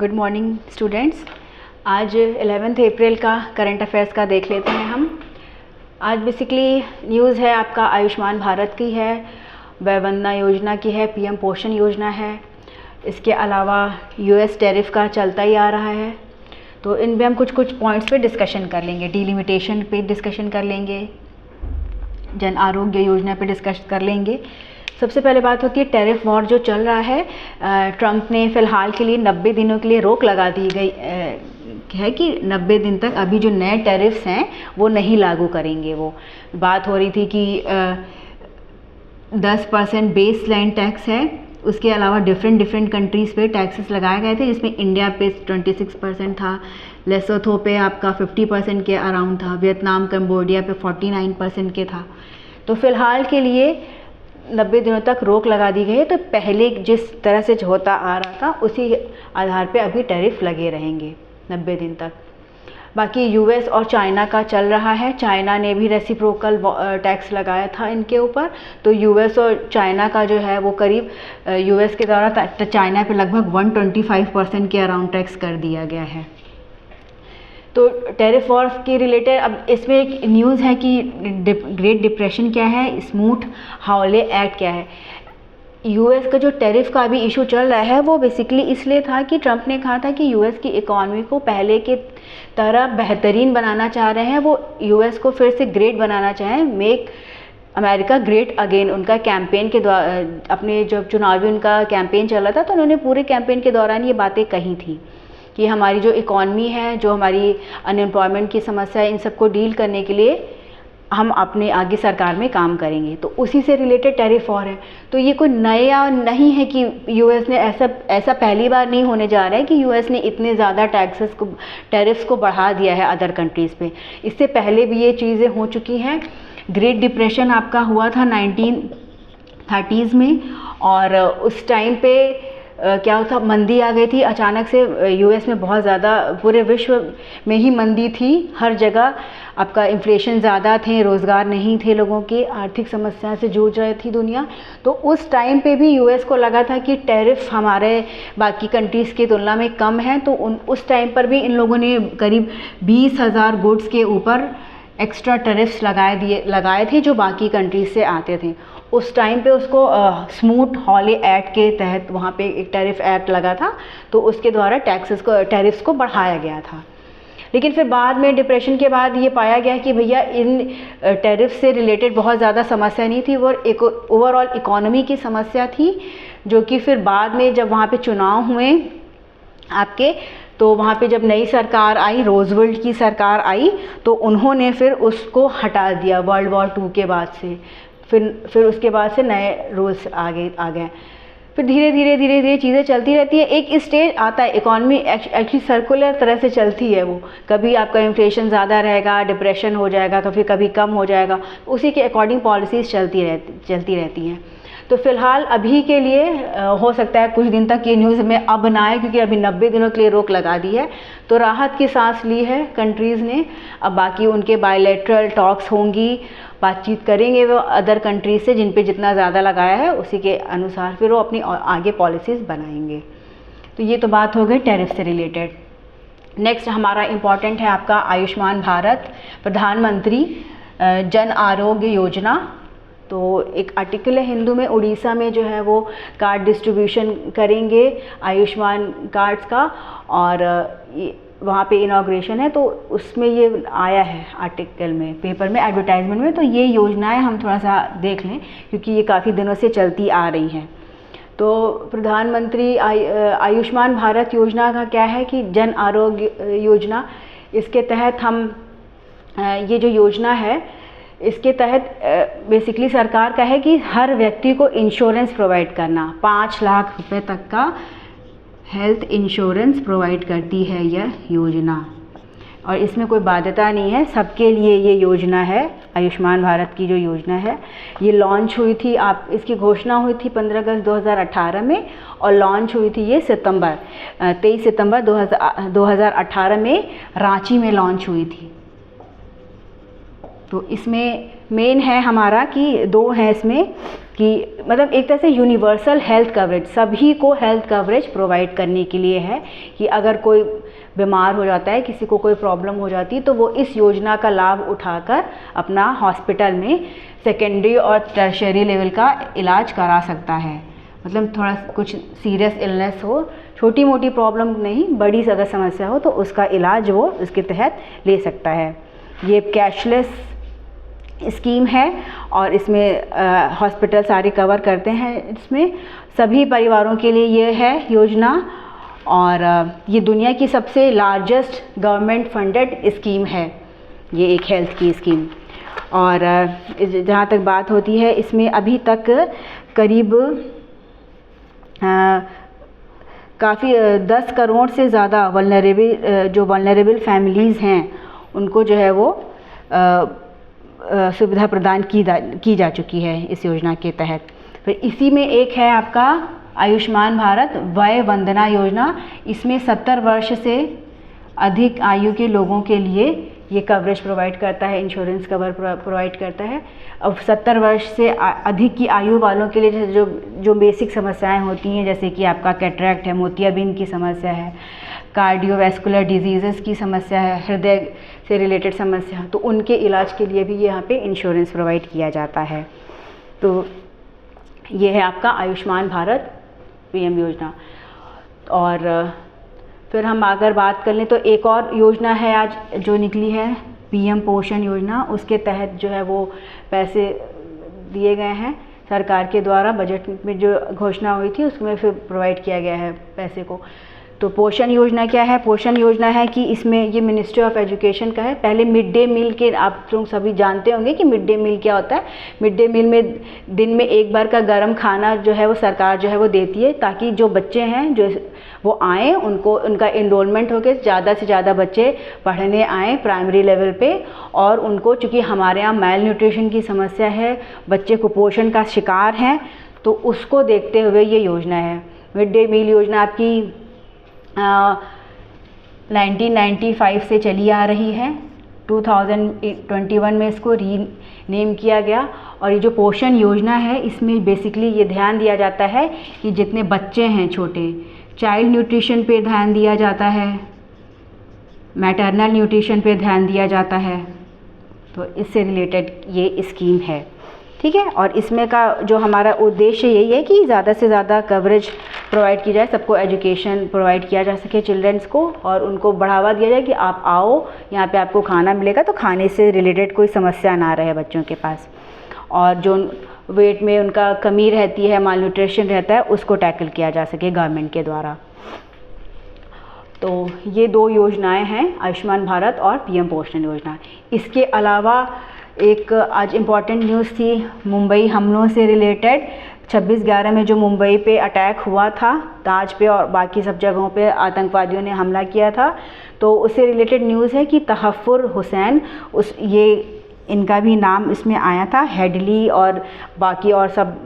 Good morning students. आज 11 अप्रैल का current affairs का देख लेते हैं हम। आज बेसिकली न्यूज़ है आपका आयुष्मान भारत की है, वय वंदना योजना की है, पीएम पोषण योजना है। इसके अलावा यूएस टैरिफ का चलता ही आ रहा है। तो इन पे हम कुछ पॉइंट्स पे डिस्कशन कर लेंगे। डिलिमिटेशन पे डिस्कशन कर लेंगे, जन आरोग्य योजना पे डिस्कस कर लेंगे। सबसे पहले बात होती है टैरिफ वॉर जो चल रहा है। ट्रंप ने फ़िलहाल के लिए 90 दिनों के लिए रोक लगा दी गई है कि 90 दिन तक अभी जो नए टैरिफ्स हैं वो नहीं लागू करेंगे। वो बात हो रही थी कि 10% बेस लाइन टैक्स है, उसके अलावा डिफरेंट कंट्रीज़ पे टैक्सेस लगाए गए थे, जिसमें इंडिया पे 26% था, लेसोथो पे आपका 50% के अराउंड था, वियतनाम कंबोडिया पे 49% के था। तो फ़िलहाल के लिए 90 दिनों तक रोक लगा दी गई है। तो पहले जिस तरह से होता आ रहा था उसी आधार पे अभी टैरिफ लगे रहेंगे 90 दिन तक। बाकी यूएस और चाइना का चल रहा है। चाइना ने भी रेसिप्रोकल टैक्स लगाया था इनके ऊपर। तो यूएस और चाइना का जो है वो करीब यूएस के द्वारा चाइना पे लगभग 125% के अराउंड टैक्स कर दिया गया है। तो टैरिफ वॉर के रिलेटेड अब इसमें एक न्यूज़ है कि ग्रेट डिप्रेशन क्या है, स्मूथ हाउले एक्ट क्या है। यूएस का जो टैरिफ का अभी इशू चल रहा है वो बेसिकली इसलिए था कि ट्रंप ने कहा था कि यूएस की इकॉनमी को पहले के तरह बेहतरीन बनाना चाह रहे हैं। वो यूएस को फिर से ग्रेट बनाना चाहें, मेक अमेरिका ग्रेट अगेन। उनका कैंपेन के द्वारा, अपने जब चुनावी उनका कैंपेन चल रहा था तो उन्होंने पूरे कैंपेन के दौरान ये बातें कही थी कि हमारी जो इकॉनमी है, जो हमारी अनएम्प्लॉयमेंट की समस्या है, इन सबको डील करने के लिए हम अपने आगे सरकार में काम करेंगे। तो उसी से रिलेटेड टैरिफ वॉर है। तो ये कोई नया नहीं है कि यूएस ने ऐसा पहली बार नहीं होने जा रहा है कि यूएस ने इतने ज़्यादा टैरिफ्स को बढ़ा दिया है अदर कंट्रीज़ पे। इससे पहले भी ये चीज़ें हो चुकी हैं। ग्रेट डिप्रेशन आपका हुआ था 1930s में, और उस टाइम पे क्या होता, मंदी आ गई थी अचानक से। यूएस में बहुत ज़्यादा, पूरे विश्व में ही मंदी थी, हर जगह आपका इन्फ्लेशन ज़्यादा थे, रोज़गार नहीं थे लोगों के, आर्थिक समस्या से जूझ रही थी दुनिया। तो उस टाइम पे भी यूएस को लगा था कि टैरिफ हमारे बाकी कंट्रीज़ की तुलना में कम है। तो उस टाइम पर भी इन लोगों ने करीब 20,000 गुड्स के ऊपर एक्स्ट्रा टैरिफ्स लगाए थे जो बाकी कंट्रीज से आते थे। उस टाइम पे उसको स्मूथ हॉले एक्ट के तहत वहाँ पे एक टैरिफ एक्ट लगा था, तो उसके द्वारा टैरिफ्स को बढ़ाया गया था। लेकिन फिर बाद में डिप्रेशन के बाद ये पाया गया कि भैया इन टैरिफ से रिलेटेड बहुत ज़्यादा समस्या नहीं थी, वो एक ओवरऑल इकोनॉमी की समस्या थी, जो कि फिर बाद में जब वहाँ पे चुनाव हुए आपके, तो वहाँ पे जब नई सरकार आई, रोजवेल्ट की सरकार आई, तो उन्होंने फिर उसको हटा दिया वर्ल्ड वॉर 2 के बाद से। फिर उसके बाद से नए रूल्स आ गए। फिर धीरे धीरे चीज़ें चलती रहती है। एक स्टेज आता है, इकॉनमी एक्चुअली सर्कुलर तरह से चलती है वो। कभी आपका इन्फ्लेशन ज़्यादा रहेगा, डिप्रेशन हो जाएगा, कभी कम हो जाएगा, उसी के अकॉर्डिंग पॉलिसीज़ चलती रहती हैं। तो फ़िलहाल अभी के लिए हो सकता है कुछ दिन तक ये न्यूज़ में अब ना आए, क्योंकि अभी 90 दिनों के लिए रोक लगा दी है। तो राहत की सांस ली है कंट्रीज़ ने। अब बाकी उनके बायलैटरल टॉक्स होंगी, बातचीत करेंगे वो अदर कंट्रीज से जिन पे जितना ज़्यादा लगाया है, उसी के अनुसार फिर वो अपनी आगे पॉलिसीज़ बनाएंगे। तो ये तो बात हो गई टैरिफ से रिलेटेड। नेक्स्ट हमारा इम्पॉर्टेंट है आपका आयुष्मान भारत, प्रधानमंत्री जन आरोग्य योजना। तो एक आर्टिकल है हिंदू में, उड़ीसा में जो है वो कार्ड डिस्ट्रीब्यूशन करेंगे आयुष्मान कार्ड्स का, और वहाँ पे इनॉग्रेशन है। तो उसमें ये आया है आर्टिकल में, पेपर में, एडवर्टाइजमेंट में। तो ये योजनाएं हम थोड़ा सा देख लें, क्योंकि ये काफ़ी दिनों से चलती आ रही हैं। तो प्रधानमंत्री आयुष्मान भारत योजना का क्या है कि जन आरोग्य योजना, इसके तहत हम ये जो योजना है, इसके तहत बेसिकली सरकार का है कि हर व्यक्ति को इंश्योरेंस प्रोवाइड करना। 5 लाख रुपए तक का हेल्थ इंश्योरेंस प्रोवाइड करती है यह योजना, और इसमें कोई बाध्यता नहीं है, सबके लिए ये योजना है। आयुष्मान भारत की जो योजना है ये लॉन्च हुई थी, इसकी घोषणा हुई थी 15 अगस्त 2018 में, और लॉन्च हुई थी ये 23 सितंबर 2018 में रांची में लॉन्च हुई थी। तो इसमें मेन है हमारा कि 2 हैं इसमें कि मतलब एक तरह से यूनिवर्सल हेल्थ कवरेज, सभी को हेल्थ कवरेज प्रोवाइड करने के लिए है कि अगर कोई बीमार हो जाता है, किसी को कोई प्रॉब्लम हो जाती है, तो वो इस योजना का लाभ उठाकर अपना हॉस्पिटल में सेकेंडरी और टर्शियरी लेवल का इलाज करा सकता है। मतलब थोड़ा कुछ सीरियस इलनेस हो, छोटी मोटी प्रॉब्लम नहीं, बड़ी अगर समस्या हो तो उसका इलाज वो इसके तहत ले सकता है। ये कैशलेस स्कीम है और इसमें हॉस्पिटल सारे कवर करते हैं। इसमें सभी परिवारों के लिए ये है योजना, और ये दुनिया की सबसे लार्जेस्ट गवर्नमेंट फंडेड स्कीम है, ये एक हेल्थ की स्कीम। और जहाँ तक बात होती है, इसमें अभी तक करीब काफ़ी 10 करोड़ से ज़्यादा वल्नरेबल फैमिलीज़ हैं, उनको जो है वो सुविधा प्रदान की जा चुकी है इस योजना के तहत। फिर इसी में एक है आपका आयुष्मान भारत वय वंदना योजना। इसमें 70 वर्ष से अधिक आयु के लोगों के लिए ये कवरेज प्रोवाइड करता है, इंश्योरेंस कवर प्रोवाइड करता है। अब 70 वर्ष से अधिक की आयु वालों के लिए जो बेसिक समस्याएं होती हैं, जैसे कि आपका कैटरैक्ट है, मोतियाबिंद की समस्या है, कार्डियोवैस्कुलर डिजीज़ेस की समस्या है, हृदय से रिलेटेड समस्या, तो उनके इलाज के लिए भी यहाँ पे इंश्योरेंस प्रोवाइड किया जाता है। तो ये है आपका आयुष्मान भारत पीएम योजना। और फिर हम अगर बात कर लें तो एक और योजना है आज जो निकली है, पीएम पोषण योजना। उसके तहत जो है वो पैसे दिए गए हैं सरकार के द्वारा, बजट में जो घोषणा हुई थी उसमें फिर प्रोवाइड किया गया है पैसे को। तो पोषण योजना क्या है? पोषण योजना है कि इसमें ये मिनिस्ट्री ऑफ एजुकेशन का है। पहले मिड डे मील के, आप लोग सभी जानते होंगे कि मिड डे मील क्या होता है। मिड डे मील में दिन में एक बार का गर्म खाना जो है वो सरकार जो है वो देती है, ताकि जो बच्चे हैं जो वो आएँ, उनका एनरोलमेंट हो के ज़्यादा से ज़्यादा बच्चे पढ़ने आएँ प्राइमरी लेवल पे। और उनको, चूँकि हमारे यहाँ मेल न्यूट्रिशन की समस्या है, बच्चे कुपोषण का शिकार हैं, तो उसको देखते हुए ये योजना है। मिड डे मील योजना आपकी 1995 से चली आ रही है। 2021 में इसको रीनेम किया गया। और ये जो पोषण योजना है, इसमें बेसिकली ये ध्यान दिया जाता है कि जितने बच्चे हैं छोटे, चाइल्ड न्यूट्रिशन पे ध्यान दिया जाता है, मैटरनल न्यूट्रिशन पे ध्यान दिया जाता है। तो इससे रिलेटेड ये स्कीम है, ठीक है। और इसमें का जो हमारा उद्देश्य यही है कि ज़्यादा से ज़्यादा कवरेज प्रोवाइड की जाए, सबको एजुकेशन प्रोवाइड किया जा सके चिल्ड्रंस को, और उनको बढ़ावा दिया जाए कि आप आओ, यहाँ पे आपको खाना मिलेगा, तो खाने से रिलेटेड कोई समस्या ना रहे बच्चों के पास। और जो वेट में उनका कमी रहती है, माल न्यूट्रिशन रहता है, उसको टैकल किया जा सके गवर्नमेंट के द्वारा। तो ये 2 योजनाएं हैं, आयुष्मान भारत और पीएम पोषण योजना। इसके अलावा एक आज इम्पॉर्टेंट न्यूज़ थी मुंबई हमलों से रिलेटेड। 26/11 में जो मुंबई पे अटैक हुआ था, ताज पे और बाकी सब जगहों पे आतंकवादियों ने हमला किया था, तो उससे रिलेटेड न्यूज़ है कि तहफ़्फ़ुर हुसैन, इनका भी नाम इसमें आया था, हेडली और बाकी और सब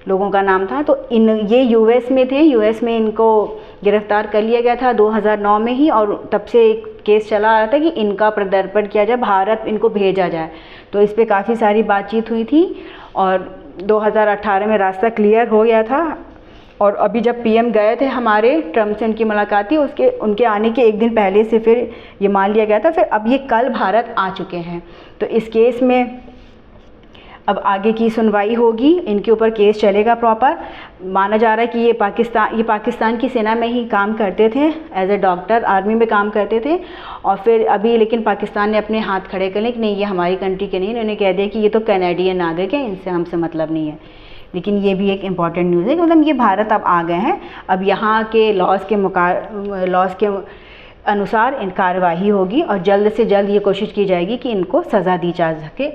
लोगों का नाम था। तो ये यूएस में थे, यूएस में इनको गिरफ़्तार कर लिया गया था 2009 में ही, और तब से एक केस चला आ रहा था कि इनका प्रत्यर्पण किया जाए, भारत इनको भेजा जाए। तो इस पे काफ़ी सारी बातचीत हुई थी और 2018 में रास्ता क्लियर हो गया था। और अभी जब पीएम गए थे हमारे, ट्रम्प से उनकी मुलाकात थी, उनके आने के एक दिन पहले से फिर ये मान लिया गया था। फिर अब ये कल भारत आ चुके हैं। तो इस केस में अब आगे की सुनवाई होगी, इनके ऊपर केस चलेगा प्रॉपर। माना जा रहा है कि ये पाकिस्तान की सेना में ही काम करते थे, एज ए डॉक्टर आर्मी में काम करते थे, और फिर अभी लेकिन पाकिस्तान ने अपने हाथ खड़े कर लिए कि नहीं, ये हमारी कंट्री के नहीं। उन्होंने कह दिया कि ये तो कैनेडियन नागरिक हैं, इनसे हमसे मतलब नहीं है। लेकिन ये भी एक इम्पॉर्टेंट न्यूज़ है कि मतलब ये भारत अब आ गए हैं, अब यहाँ के लॉज के अनुसार इन कार्रवाई होगी और जल्द से जल्द ये कोशिश की जाएगी कि इनको सज़ा दी जा सके,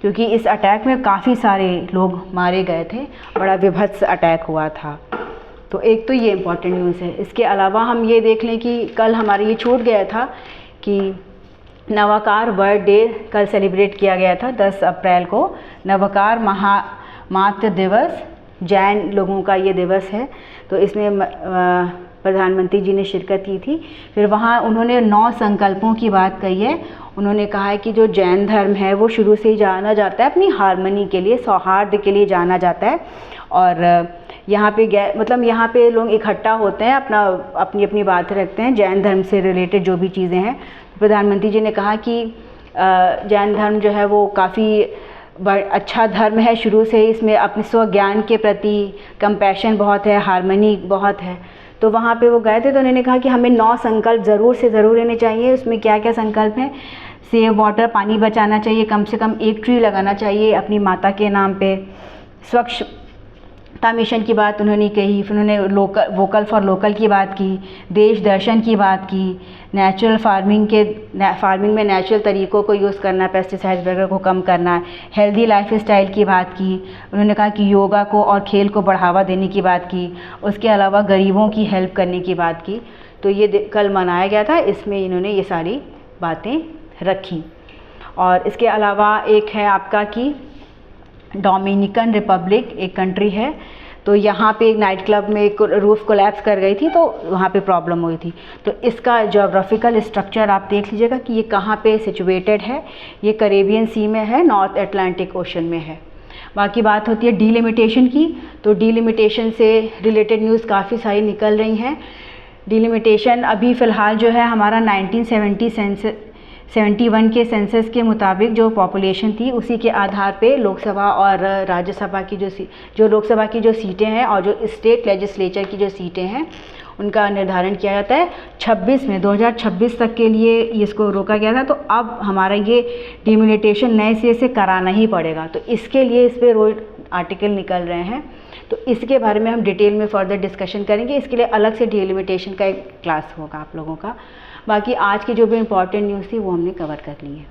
क्योंकि इस अटैक में काफ़ी सारे लोग मारे गए थे, बड़ा विभत्स अटैक हुआ था। तो एक तो ये इम्पॉर्टेंट न्यूज़ है। इसके अलावा हम ये देख लें कि कल हमारे ये छूट गया था कि नवाकार वर्ल्ड डे कल सेलिब्रेट किया गया था 10 अप्रैल को। नवाकार मातृ दिवस, जैन लोगों का ये दिवस है। तो इसमें प्रधानमंत्री जी ने शिरकत की थी। फिर वहाँ उन्होंने 9 संकल्पों की बात कही है। उन्होंने कहा है कि जो जैन धर्म है वो शुरू से ही जाना जाता है अपनी हार्मनी के लिए, सौहार्द के लिए जाना जाता है। और यहाँ पे मतलब यहाँ पे लोग इकट्ठा होते हैं, अपनी अपनी बातें रखते हैं जैन धर्म से रिलेटेड जो भी चीज़ें हैं। प्रधानमंत्री जी ने कहा कि जैन धर्म जो है वो काफ़ी अच्छा धर्म है शुरू से ही, इसमें अपने स्वज्ञान के प्रति कंपैशन बहुत है, हार्मनी बहुत है। तो वहाँ पे वो गए थे तो उन्होंने कहा कि हमें 9 संकल्प ज़रूर से ज़रूर लेने चाहिए। उसमें क्या क्या संकल्प हैं? सेव वाटर, पानी बचाना चाहिए, कम से कम 1 ट्री लगाना चाहिए अपनी माता के नाम पे, स्वच्छता मिशन की बात उन्होंने कही। फिर उन्होंने वोकल फॉर लोकल की बात की, देश दर्शन की बात की, नेचुरल फार्मिंग में नेचुरल तरीक़ों को यूज़ करना, पेस्टिसाइड वगैरह को कम करना, हेल्दी लाइफ स्टाइल की बात की। उन्होंने कहा कि योगा को और खेल को बढ़ावा देने की बात की। उसके अलावा गरीबों की हेल्प करने की बात की। तो ये कल मनाया गया था, इसमें इन्होंने ये सारी बातें रखी। और इसके अलावा एक है आपका कि डोमिनिकन रिपब्लिक एक कंट्री है, तो यहाँ पे एक नाइट क्लब में एक रूफ कोलैप्स कर गई थी, तो वहाँ पे प्रॉब्लम हुई थी। तो इसका ज्योग्राफिकल स्ट्रक्चर आप देख लीजिएगा कि ये कहाँ पे सिचुएटेड है। ये कैरेबियन सी में है, नॉर्थ अटलांटिक ओशन में है। बाकी बात होती है डीलिमिटेशन की, तो डीलिमिटेशन से रिलेटेड न्यूज़ काफ़ी सारी निकल रही हैं। डीलिमिटेशन अभी फ़िलहाल जो है हमारा 1971 के सेंसस के मुताबिक जो पॉपुलेशन थी उसी के आधार पे लोकसभा और राज्यसभा की जो लोकसभा की जो सीटें हैं और जो स्टेट लेजिस्लेचर की जो सीटें हैं उनका निर्धारण किया जाता है। 2026 तक के लिए इसको रोका गया था। तो अब हमारा ये डिलिमिटेशन नए सिरे से कराना ही पड़ेगा। तो इसके लिए इस पर रोज आर्टिकल निकल रहे हैं, तो इसके बारे में हम डिटेल में फर्दर डिस्कशन करेंगे। इसके लिए अलग से डिलिमिटेशन का एक क्लास होगा आप लोगों का। बाकी आज की जो भी इम्पॉर्टेंट न्यूज़ थी वो हमने कवर कर ली है।